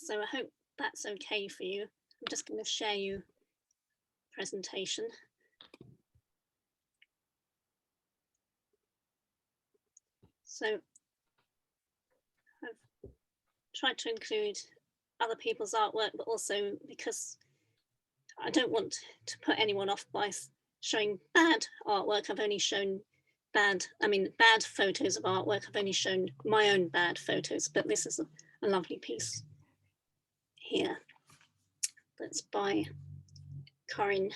So I hope that's okay for you. I'm just going to share you presentation. So I've tried to include other people's artwork, but also because I don't want to put anyone off by showing bad artwork. I've only shown bad photos of artwork. I've only shown my own bad photos, but this is a lovely piece here that's by Corinne.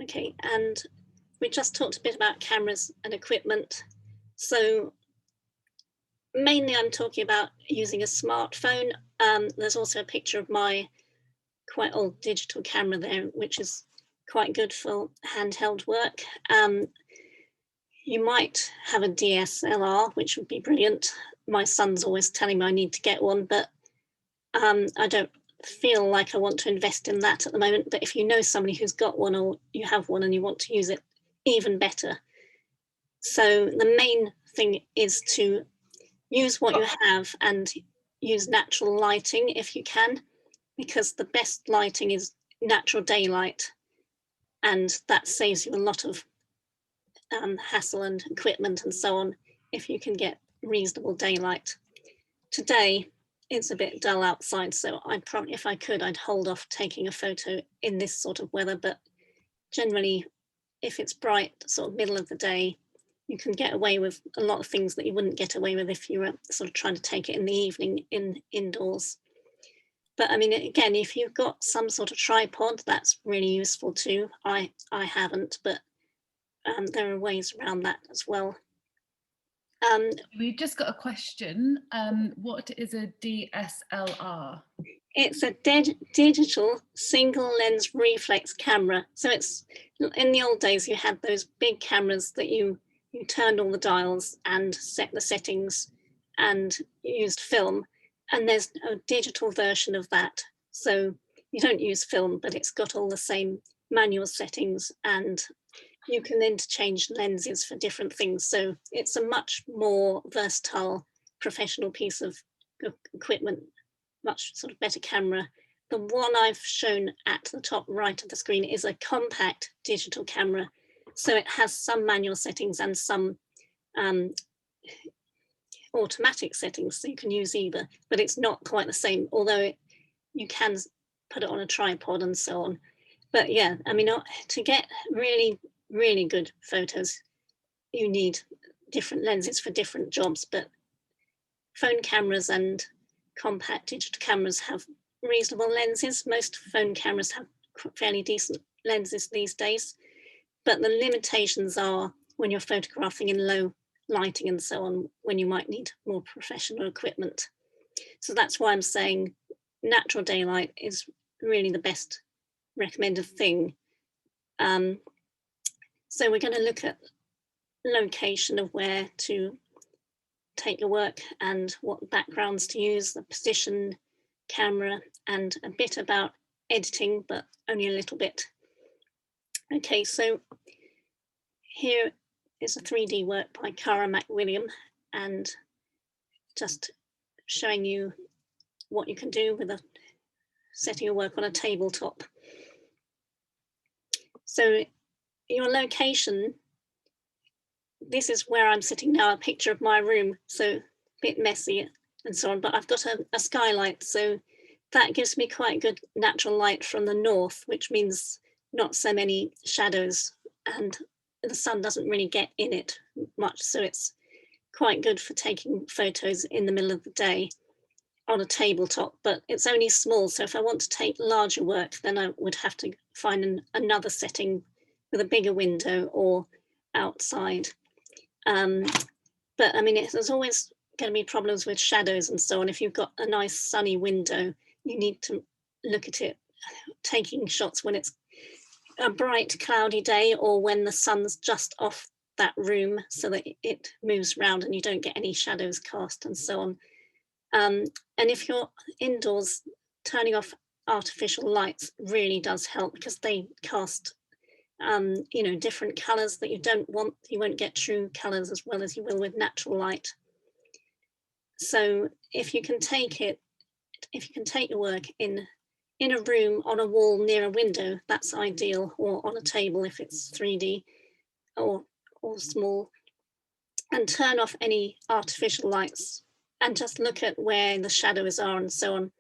Okay, and we just talked a bit about cameras and equipment. So mainly I'm talking about using a smartphone. There's also a picture of my quite old digital camera there, which is quite good for handheld work. You might have a DSLR, which would be brilliant. My son's always telling me I need to get one, but I don't feel like I want to invest in that at the moment. But if you know somebody who's got one, or you have one and you want to use it, even better. So the main thing is to use what you have and use natural lighting if you can, because the best lighting is natural daylight, and that saves you a lot of hassle and equipment and so on if you can get reasonable daylight. Today it's a bit dull outside, so I'd probably, if I could, I'd hold off taking a photo in this sort of weather, but generally if it's bright, sort of middle of the day, you can get away with a lot of things that you wouldn't get away with if you were sort of trying to take it in the evening indoors. But I mean, again, if you've got some sort of tripod, that's really useful too. I haven't, but there are ways around that as well. We've just got a question. What is a DSLR? It's a digital single lens reflex camera. So it's, in the old days, you had those big cameras that you turned all the dials and set the settings and used film. And there's a digital version of that. So you don't use film, but it's got all the same manual settings, and you can interchange lenses for different things. So it's a much more versatile professional piece of equipment, much sort of better camera. The one I've shown at the top right of the screen is a compact digital camera. So it has some manual settings and some automatic settings, so you can use either, but it's not quite the same, although you can put it on a tripod and so on. But yeah, I mean, to get really, really good photos, you need different lenses for different jobs, but phone cameras and compact digital cameras have reasonable lenses. Most phone cameras have fairly decent lenses these days, but the limitations are when you're photographing in low lighting and so on, when you might need more professional equipment. So that's why I'm saying natural daylight is really the best recommended thing. So we're going to look at location of where to take your work and what backgrounds to use, the position, camera, and a bit about editing, but only a little bit. Okay, so here is a 3D work by Cara McWilliam, and just showing you what you can do with setting your work on a tabletop. So your location, this is where I'm sitting now, a picture of my room, so a bit messy and so on, but I've got a skylight, so that gives me quite good natural light from the north, which means not so many shadows, and the sun doesn't really get in it much, so it's quite good for taking photos in the middle of the day on a tabletop, but it's only small, so if I want to take larger work, then I would have to find another setting with a bigger window or outside. But I mean, there's always going to be problems with shadows and so on. If you've got a nice sunny window, you need to look at it, taking shots when it's a bright cloudy day or when the sun's just off that room, so that it moves around and you don't get any shadows cast and so on. And if you're indoors, turning off artificial lights really does help, because they cast different colors that you don't want. You won't get true colors as well as you will with natural light. So if you can take your work in a room on a wall near a window, that's ideal, or on a table if it's 3D or small, and turn off any artificial lights and just look at where the shadows are and so on.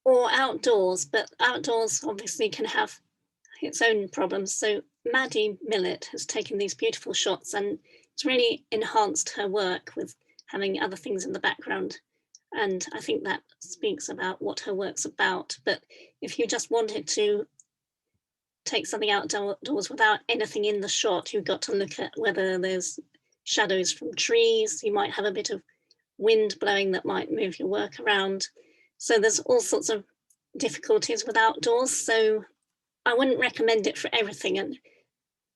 Or outdoors, but outdoors obviously can have its own problems. So Maddie Millett has taken these beautiful shots and it's really enhanced her work with having other things in the background. And I think that speaks about what her work's about. But if you just wanted to take something outdoors without anything in the shot, you've got to look at whether there's shadows from trees. You might have a bit of wind blowing that might move your work around. So there's all sorts of difficulties with outdoors. So I wouldn't recommend it for everything. And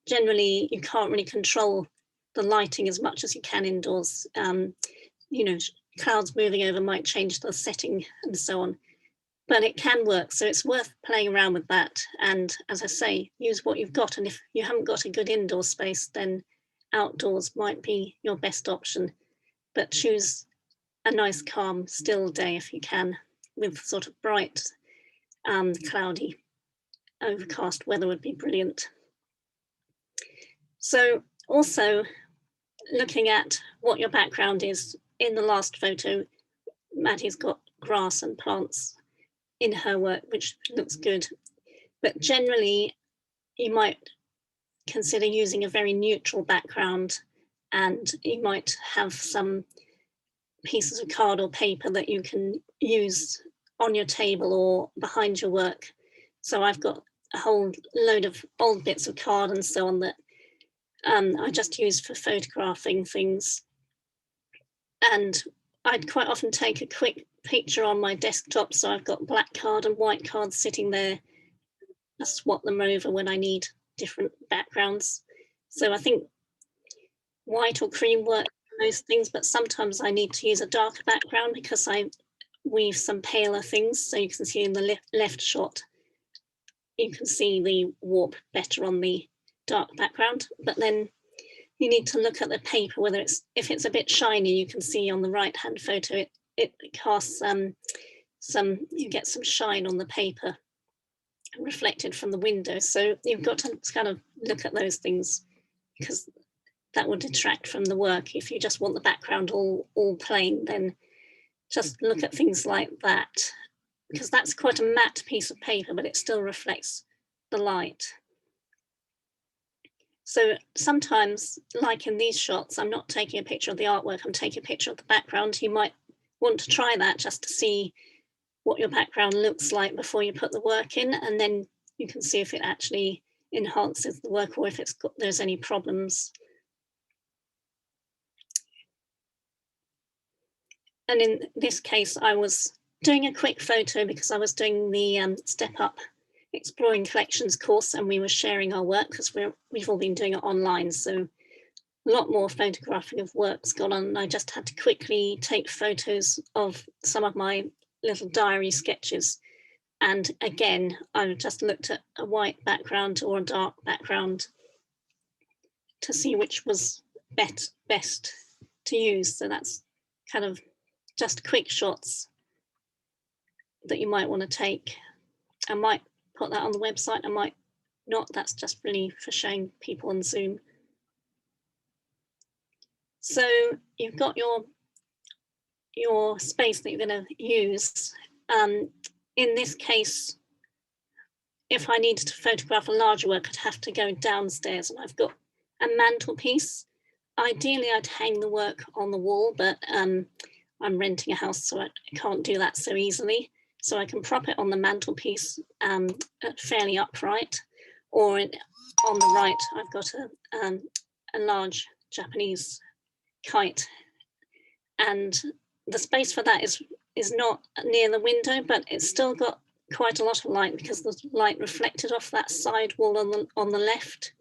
generally, you can't really control the lighting as much as you can indoors. You know, clouds moving over might change the setting and so on. But it can work, so it's worth playing around with that. And as I say, use what you've got. And if you haven't got a good indoor space, then outdoors might be your best option. But choose a nice, calm, still day if you can, with sort of bright, cloudy, overcast weather would be brilliant. So also looking at what your background is. In the last photo, Maddie's got grass and plants in her work, which looks good. But generally, you might consider using a very neutral background, and you might have some pieces of card or paper that you can use on your table or behind your work. So I've got a whole load of old bits of card and so on that I just use for photographing things. And I'd quite often take a quick picture on my desktop. So I've got black card and white card sitting there. I swap them over when I need different backgrounds. So I think white or cream work for most things, but sometimes I need to use a darker background because I weave some paler things. So you can see in the left shot, you can see the warp better on the dark background, but then you need to look at the paper, whether if it's a bit shiny, you can see on the right-hand photo, it casts you get some shine on the paper reflected from the window. So you've got to kind of look at those things because that would detract from the work. If you just want the background all plain, then just look at things like that, because that's quite a matte piece of paper, but it still reflects the light. So sometimes, like in these shots, I'm not taking a picture of the artwork, I'm taking a picture of the background. You might want to try that just to see what your background looks like before you put the work in, and then you can see if it actually enhances the work or if there's any problems. And in this case, I was doing a quick photo because I was doing the Step Up Exploring Collections course, and we were sharing our work because we've all been doing it online. So a lot more photographing of work's gone on. And I just had to quickly take photos of some of my little diary sketches. And again, I just looked at a white background or a dark background to see which was best to use. So that's kind of just quick shots that you might want to take. I might put that on the website, I might not. That's just really for showing people on Zoom. So you've got your space that you're going to use. In this case, if I needed to photograph a larger work, I'd have to go downstairs, and I've got a mantelpiece. Ideally, I'd hang the work on the wall, but I'm renting a house, so I can't do that so easily. So I can prop it on the mantelpiece fairly upright, or on the right, I've got a large Japanese kite, and the space for that is not near the window, but it's still got quite a lot of light because there's light reflected off that side wall on the left.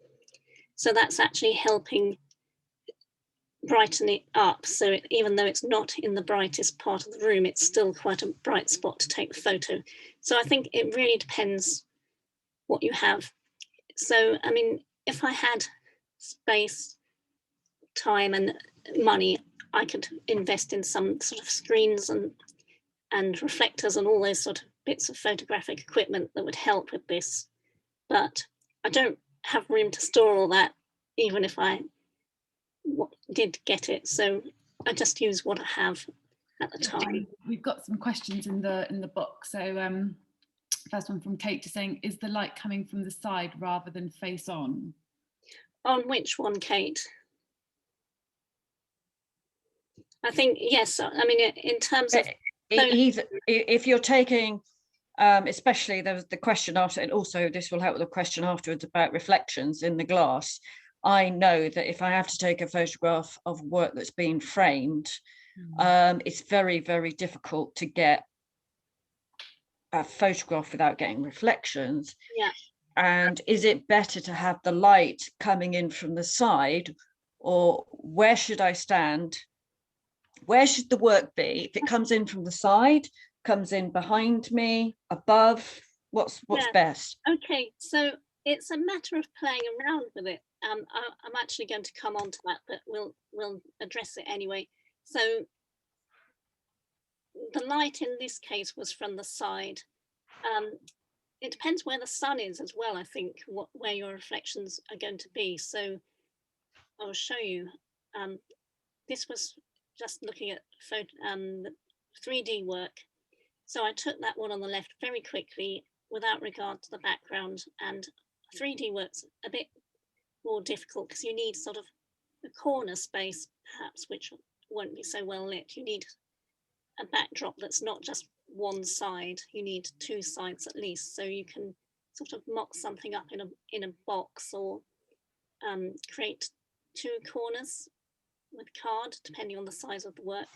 So that's actually helping brighten it up. So even though it's not in the brightest part of the room, it's still quite a bright spot to take the photo. So I think it really depends what you have. So, I mean, if I had space, time, and money, I could invest in some sort of screens and reflectors and all those sort of bits of photographic equipment that would help with this. But I don't have room to store all that, even if I did get it. So I just use what I have at the time. We've got some questions in the box. So first one from Kate, just saying, is the light coming from the side rather than face on? On which one, Kate? I think, yes. I mean, in terms of... if you're taking, especially there was the question after, and also this will help with the question afterwards about reflections in the glass. I know that if I have to take a photograph of work that's been framed, it's very, very difficult to get a photograph without getting reflections. Yeah. And is it better to have the light coming in from the side, or where should I stand? Where should the work be? If it comes in from the side, comes in behind me, above, what's best? Okay, so it's a matter of playing around with it. I'm actually going to come on to that, but we'll address it anyway. So the light in this case was from the side. It depends where the sun is as well, I think, where your reflections are going to be. So I'll show you. This was just looking at 3D work. So I took that one on the left very quickly without regard to the background, and 3D work's a bit more difficult because you need sort of a corner space, perhaps, which won't be so well lit. You need a backdrop that's not just one side. You need two sides at least, so you can sort of mock something up in a box, or create two corners with card, depending on the size of the work.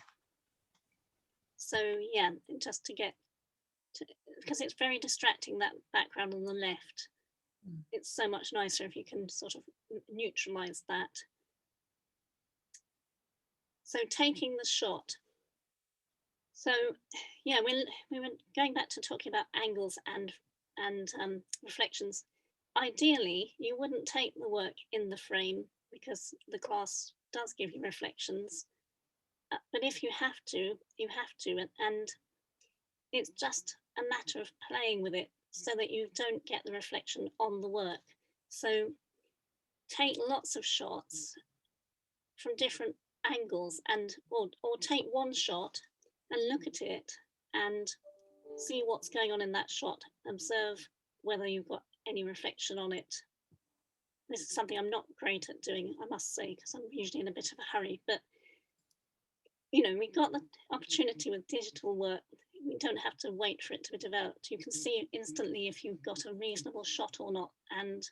So yeah, just to get to, because it's very distracting, that background on the left. It's so much nicer if you can sort of neutralize that. So taking the shot. So yeah, we were going back to talking about angles and reflections. Ideally, you wouldn't take the work in the frame because the glass does give you reflections. But if you have to, you have to. And it's just a matter of playing with it so that you don't get the reflection on the work. So take lots of shots from different angles, and or take one shot and look at it and see what's going on in that shot. Observe whether you've got any reflection on it. This is something I'm not great at doing, I must say, because I'm usually in a bit of a hurry. But you know, we've got the opportunity with digital work. We don't have to wait for it to be developed. You can see instantly if you've got a reasonable shot or not. And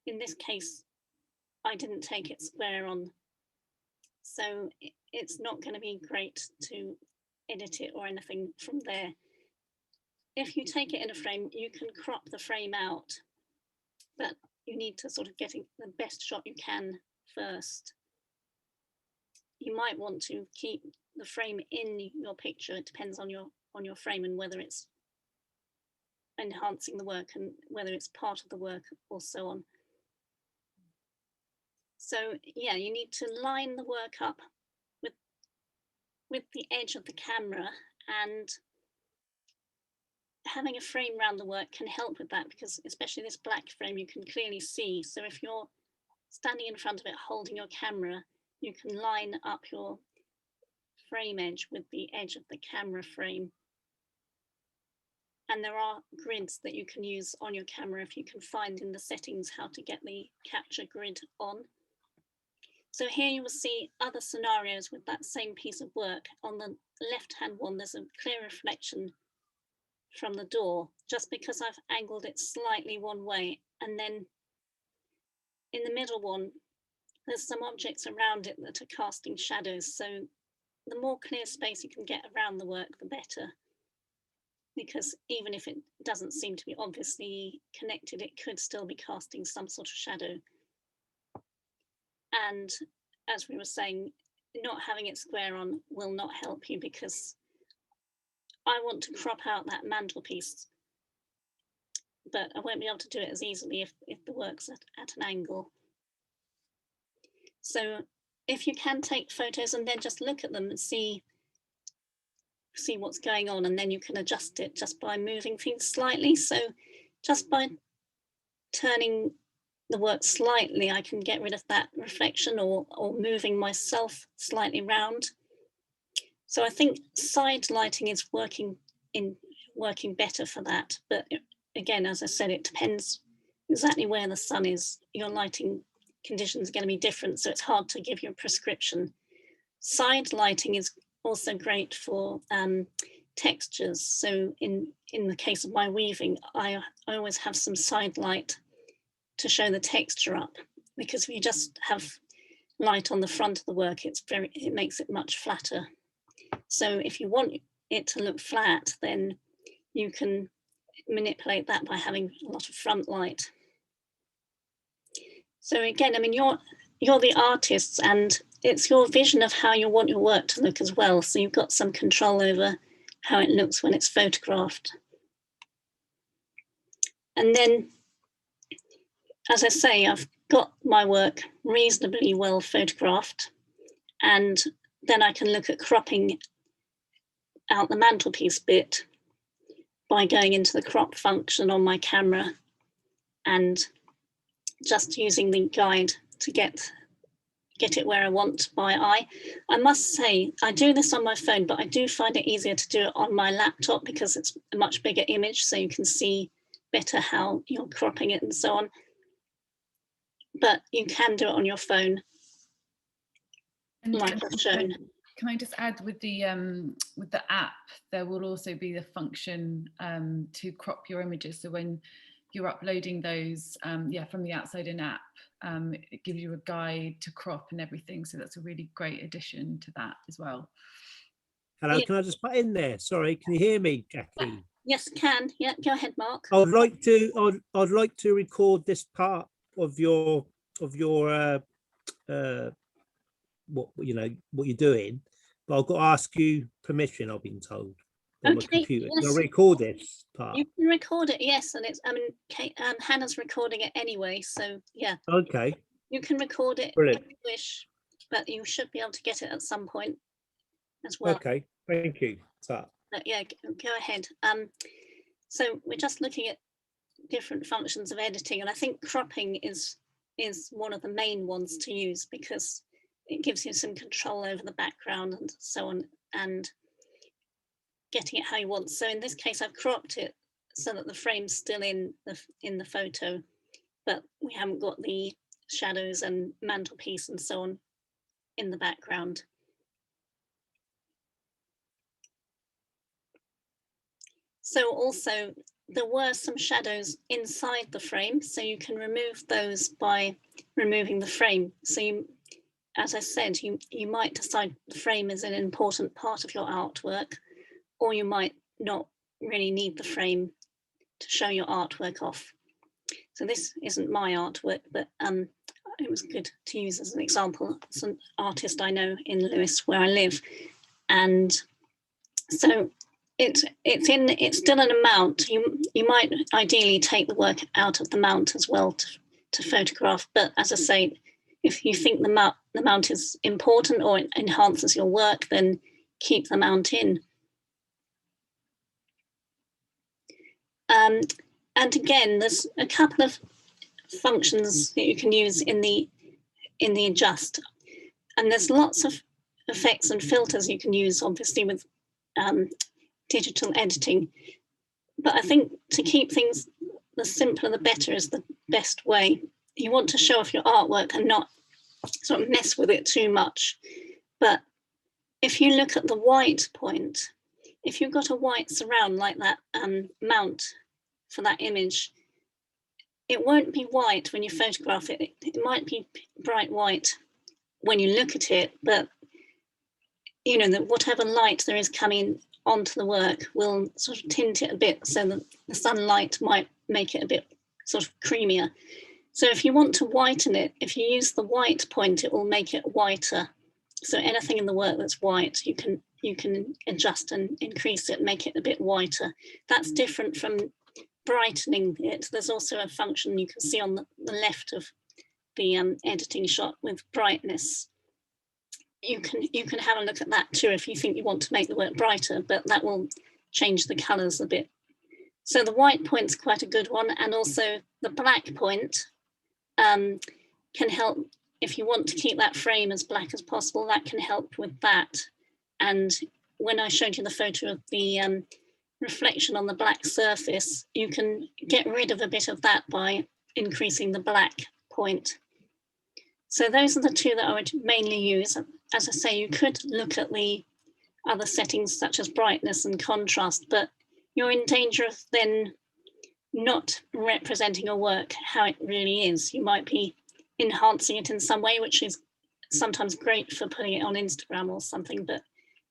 in this case, I didn't take it square on. So it's not going to be great to edit it or anything from there. If you take it in a frame, you can crop the frame out, but you need to sort of get the best shot you can first. You might want to keep the frame in your picture. It depends on your frame and whether it's enhancing the work and whether it's part of the work or so on. So yeah, you need to line the work up with the edge of the camera, and having a frame around the work can help with that, because especially this black frame you can clearly see. So if you're standing in front of it holding your camera, you can line up your frame edge with the edge of the camera frame. And there are grids that you can use on your camera if you can find in the settings how to get the capture grid on. So here you will see other scenarios with that same piece of work. On the left-hand one, there's a clear reflection from the door, just because I've angled it slightly one way. And then in the middle one, there's some objects around it that are casting shadows. So the more clear space you can get around the work, the better. Because even if it doesn't seem to be obviously connected, it could still be casting some sort of shadow. And as we were saying, not having it square on will not help you, because I want to crop out that mantelpiece, but I won't be able to do it as easily if the work's at an angle. So if you can take photos and then just look at them and see what's going on, and then you can adjust it just by moving things slightly. So just by turning the work slightly, I can get rid of that reflection, or moving myself slightly round. So I think side lighting is working better for that. But again, as I said, it depends exactly where the sun is. Your lighting conditions are going to be different, so it's hard to give you a prescription. Side lighting is also great for textures. So in the case of my weaving, I always have some side light to show the texture up, because if you just have light on the front of the work, it makes it much flatter. So if you want it to look flat, then you can manipulate that by having a lot of front light. So again, I mean, you're the artists, and it's your vision of how you want your work to look as well. So you've got some control over how it looks when it's photographed. And then, as I say, I've got my work reasonably well photographed, and then I can look at cropping out the mantelpiece bit by going into the crop function on my camera and just using the guide to get it where I want by eye. I must say, I do this on my phone, but I do find it easier to do it on my laptop because it's a much bigger image, so you can see better how you're cropping it and so on. But you can do it on your phone, like I've shown. Can I just add, with the app, there will also be the function to crop your images. So when you're uploading those, from the Outside In app, it gives you a guide to crop and everything. So that's a really great addition to that as well. Hello, yeah. Can I just put in there? Sorry, can you hear me, Jackie? Yes, can. Yeah, go ahead, Mark. I'd like to record this part of your what you're doing, but I've got to ask you permission. I've been told on my computer. Yes. Can I record this part? You can record it, yes, and it's. I mean, Hannah's recording it anyway, so yeah. Okay. You can record it if you wish, but you should be able to get it at some point as well. Okay, thank you. But yeah, go ahead. So we're just looking at different functions of editing, and I think cropping is one of the main ones to use because it gives you some control over the background and so on, and getting it how you want. So in this case, I've cropped it so that the frame's still in the photo, but we haven't got the shadows and mantelpiece and so on in the background. So also there were some shadows inside the frame, so you can remove those by removing the frame. So you, as I said, you might decide the frame is an important part of your artwork, or you might not really need the frame to show your artwork off. So this isn't my artwork, but it was good to use as an example. It's an artist I know in Lewes, where I live, and so it's still in a mount. You might ideally take the work out of the mount as well to photograph, but as I say, if you think the mount is important or it enhances your work, then keep the mount in. And again, there's a couple of functions that you can use in the adjust, and there's lots of effects and filters you can use, obviously, with digital editing. But I think to keep things, the simpler the better is the best way. You want to show off your artwork and not sort of mess with it too much. But if you look at the white point, if you've got a white surround like that mount for that image, it won't be white when you photograph it. It might be bright white when you look at it, but you know that whatever light there is coming onto the work will sort of tint it a bit, so that the sunlight might make it a bit sort of creamier. So if you want to whiten it, if you use the white point, it will make it whiter. So anything in the work that's white, you can adjust and increase it, make it a bit whiter. That's different from brightening it. There's also a function you can see on the left of the editing shot with brightness. you can have a look at that too if you think you want to make the work brighter, but that will change the colours a bit. So the white point's quite a good one, and also the black point can help. If you want to keep that frame as black as possible, that can help with that. And when I showed you the photo of the reflection on the black surface, you can get rid of a bit of that by increasing the black point. So those are the two that I would mainly use. As I say, you could look at the other settings such as brightness and contrast, but you're in danger of then not representing a work how it really is. You might be enhancing it in some way, which is sometimes great for putting it on Instagram or something, but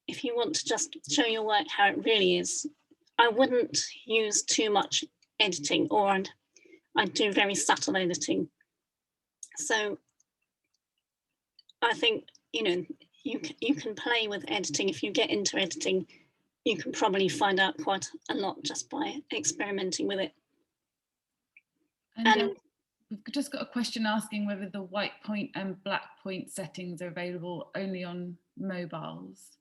if you want to just show your work how it really is, I wouldn't use too much editing, or I'd do very subtle editing. So I think, you know, you can play with editing. If you get into editing, you can probably find out quite a lot just by experimenting with it. And we've just got a question asking whether the white point and black point settings are available only on mobiles.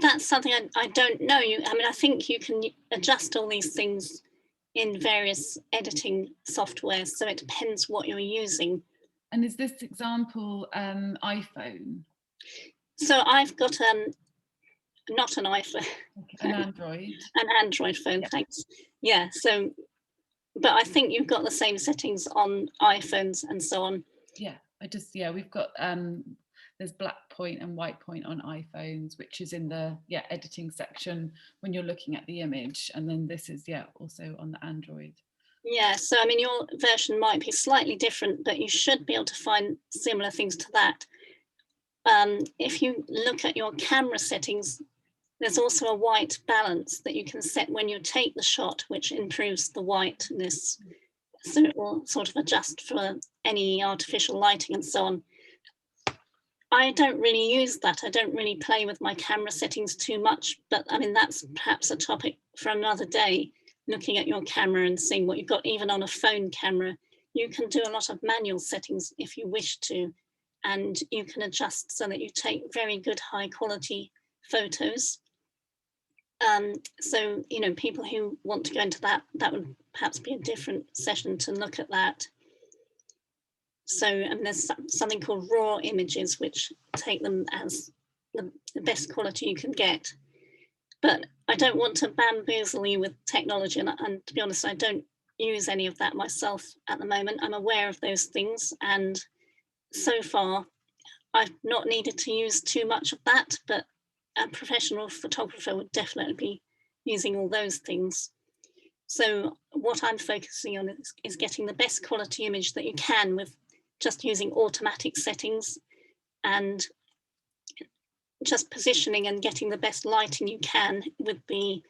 That's something I don't know. I mean, I think you can adjust all these things in various editing software, so it depends what you're using. And is this example iPhone? So I've got not an iPhone. An Android. An Android phone, thanks. Yeah, so, but I think you've got the same settings on iPhones and so on. Yeah, we've got, there's black point and white point on iPhones, which is in the editing section when you're looking at the image. And then this is, also on the Android. Yeah, so I mean, your version might be slightly different, but you should be able to find similar things to that. If you look at your camera settings, there's also a white balance that you can set when you take the shot, which improves the whiteness. So it will sort of adjust for any artificial lighting and so on. I don't really use that. I don't really play with my camera settings too much, but I mean, that's perhaps a topic for another day, looking at your camera and seeing what you've got. Even on a phone camera, you can do a lot of manual settings if you wish to, and you can adjust so that you take very good high quality photos. So, you know, people who want to go into that would perhaps be a different session to look at that. So, and there's something called raw images, which take them as the best quality you can get. But I don't want to bamboozle you with technology, and to be honest, I don't use any of that myself at the moment. I'm aware of those things, and so far I've not needed to use too much of that, but a professional photographer would definitely be using all those things. So what I'm focusing on is getting the best quality image that you can with just using automatic settings, and just positioning and getting the best lighting you can with the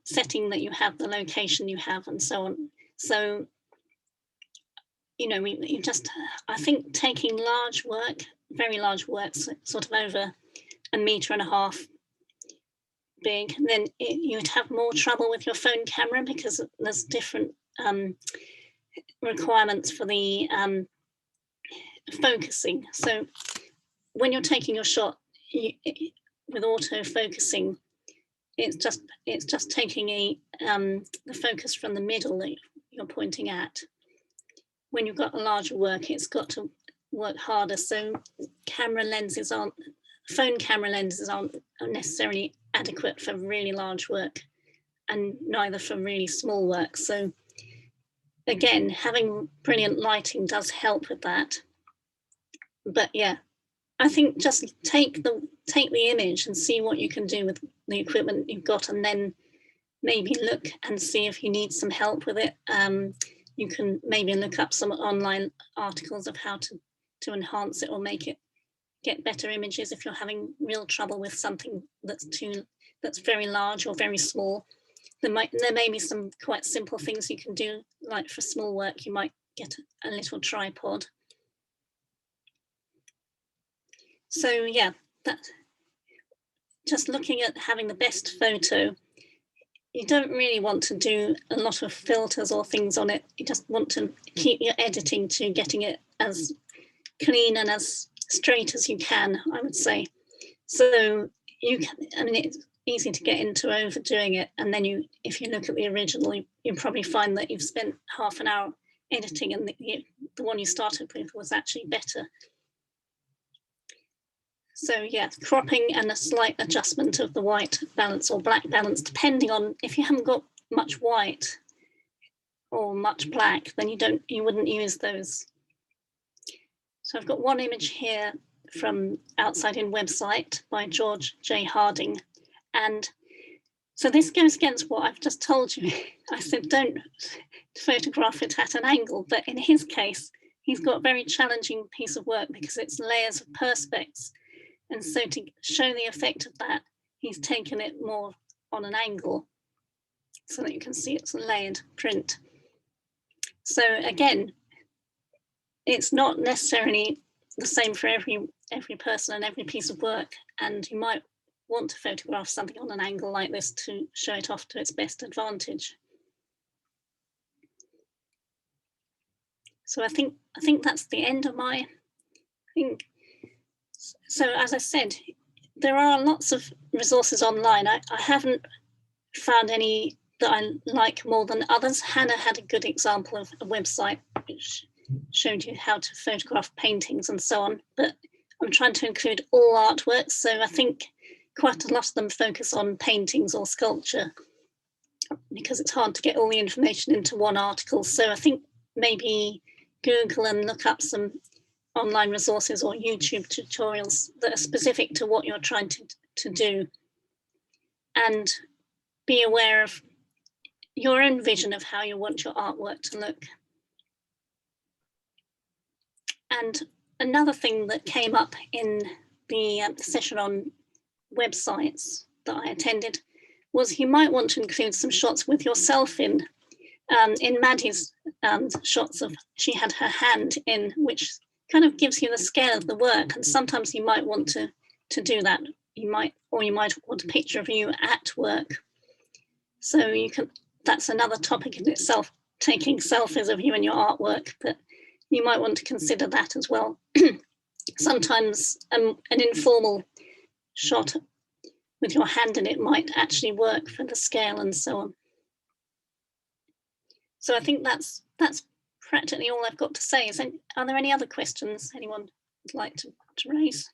setting that you have, the location you have, and so on. So, you know, you just, I think taking large work, very large works, sort of over 1.5 meters big, then you'd have more trouble with your phone camera because there's different requirements for the focusing. So when you're taking your shot with auto focusing, it's just taking the focus from the middle that you're pointing at. When you've got a larger work, it's got to work harder. So phone camera lenses aren't necessarily adequate for really large work, and neither for really small work. So again, having brilliant lighting does help with that. But yeah, I think just take the image and see what you can do with the equipment you've got, and then maybe look and see if you need some help with it. You can maybe look up some online articles of how to enhance it or make it get better images if you're having real trouble with something that's very large or very small. There may be some quite simple things you can do, like for small work, you might get a little tripod. So yeah, that just looking at having the best photo, you don't really want to do a lot of filters or things on it. You just want to keep your editing to getting it as clean and as straight as you can, I would say. So you can, I mean, it's easy to get into overdoing it, and then if you look at the original, you probably find that you've spent half an hour editing, and the one you started with was actually better. So yeah, cropping and a slight adjustment of the white balance or black balance, depending on if you haven't got much white or much black, then you wouldn't use those. So I've got one image here from Outside In website by George J. Harding. And so this goes against what I've just told you. I said, don't photograph it at an angle, but in his case, he's got a very challenging piece of work because it's layers of perspex. And so to show the effect of that, he's taken it more on an angle so that you can see it's a layered print. So again, it's not necessarily the same for every person and every piece of work. And you might want to photograph something on an angle like this to show it off to its best advantage. So I think that's the end of my thing. So as I said, there are lots of resources online. I haven't found any that I like more than others. Hannah had a good example of a website which showed you how to photograph paintings and so on, but I'm trying to include all artworks. So I think quite a lot of them focus on paintings or sculpture because it's hard to get all the information into one article. So I think maybe Google and look up some online resources or YouTube tutorials that are specific to what you're trying to do, and be aware of your own vision of how you want your artwork to look. And another thing that came up in the session on websites that I attended was you might want to include some shots with yourself in Maddie's shots of, she had her hand in, which kind of gives you the scale of the work. And sometimes you might want to do that. You might want a picture of you at work. So you can, that's another topic in itself, taking selfies of you and your artwork, but you might want to consider that as well. Sometimes an informal shot with your hand in it might actually work for the scale and so on. So I think that's practically all I've got to say. Are there any other questions anyone would like to raise?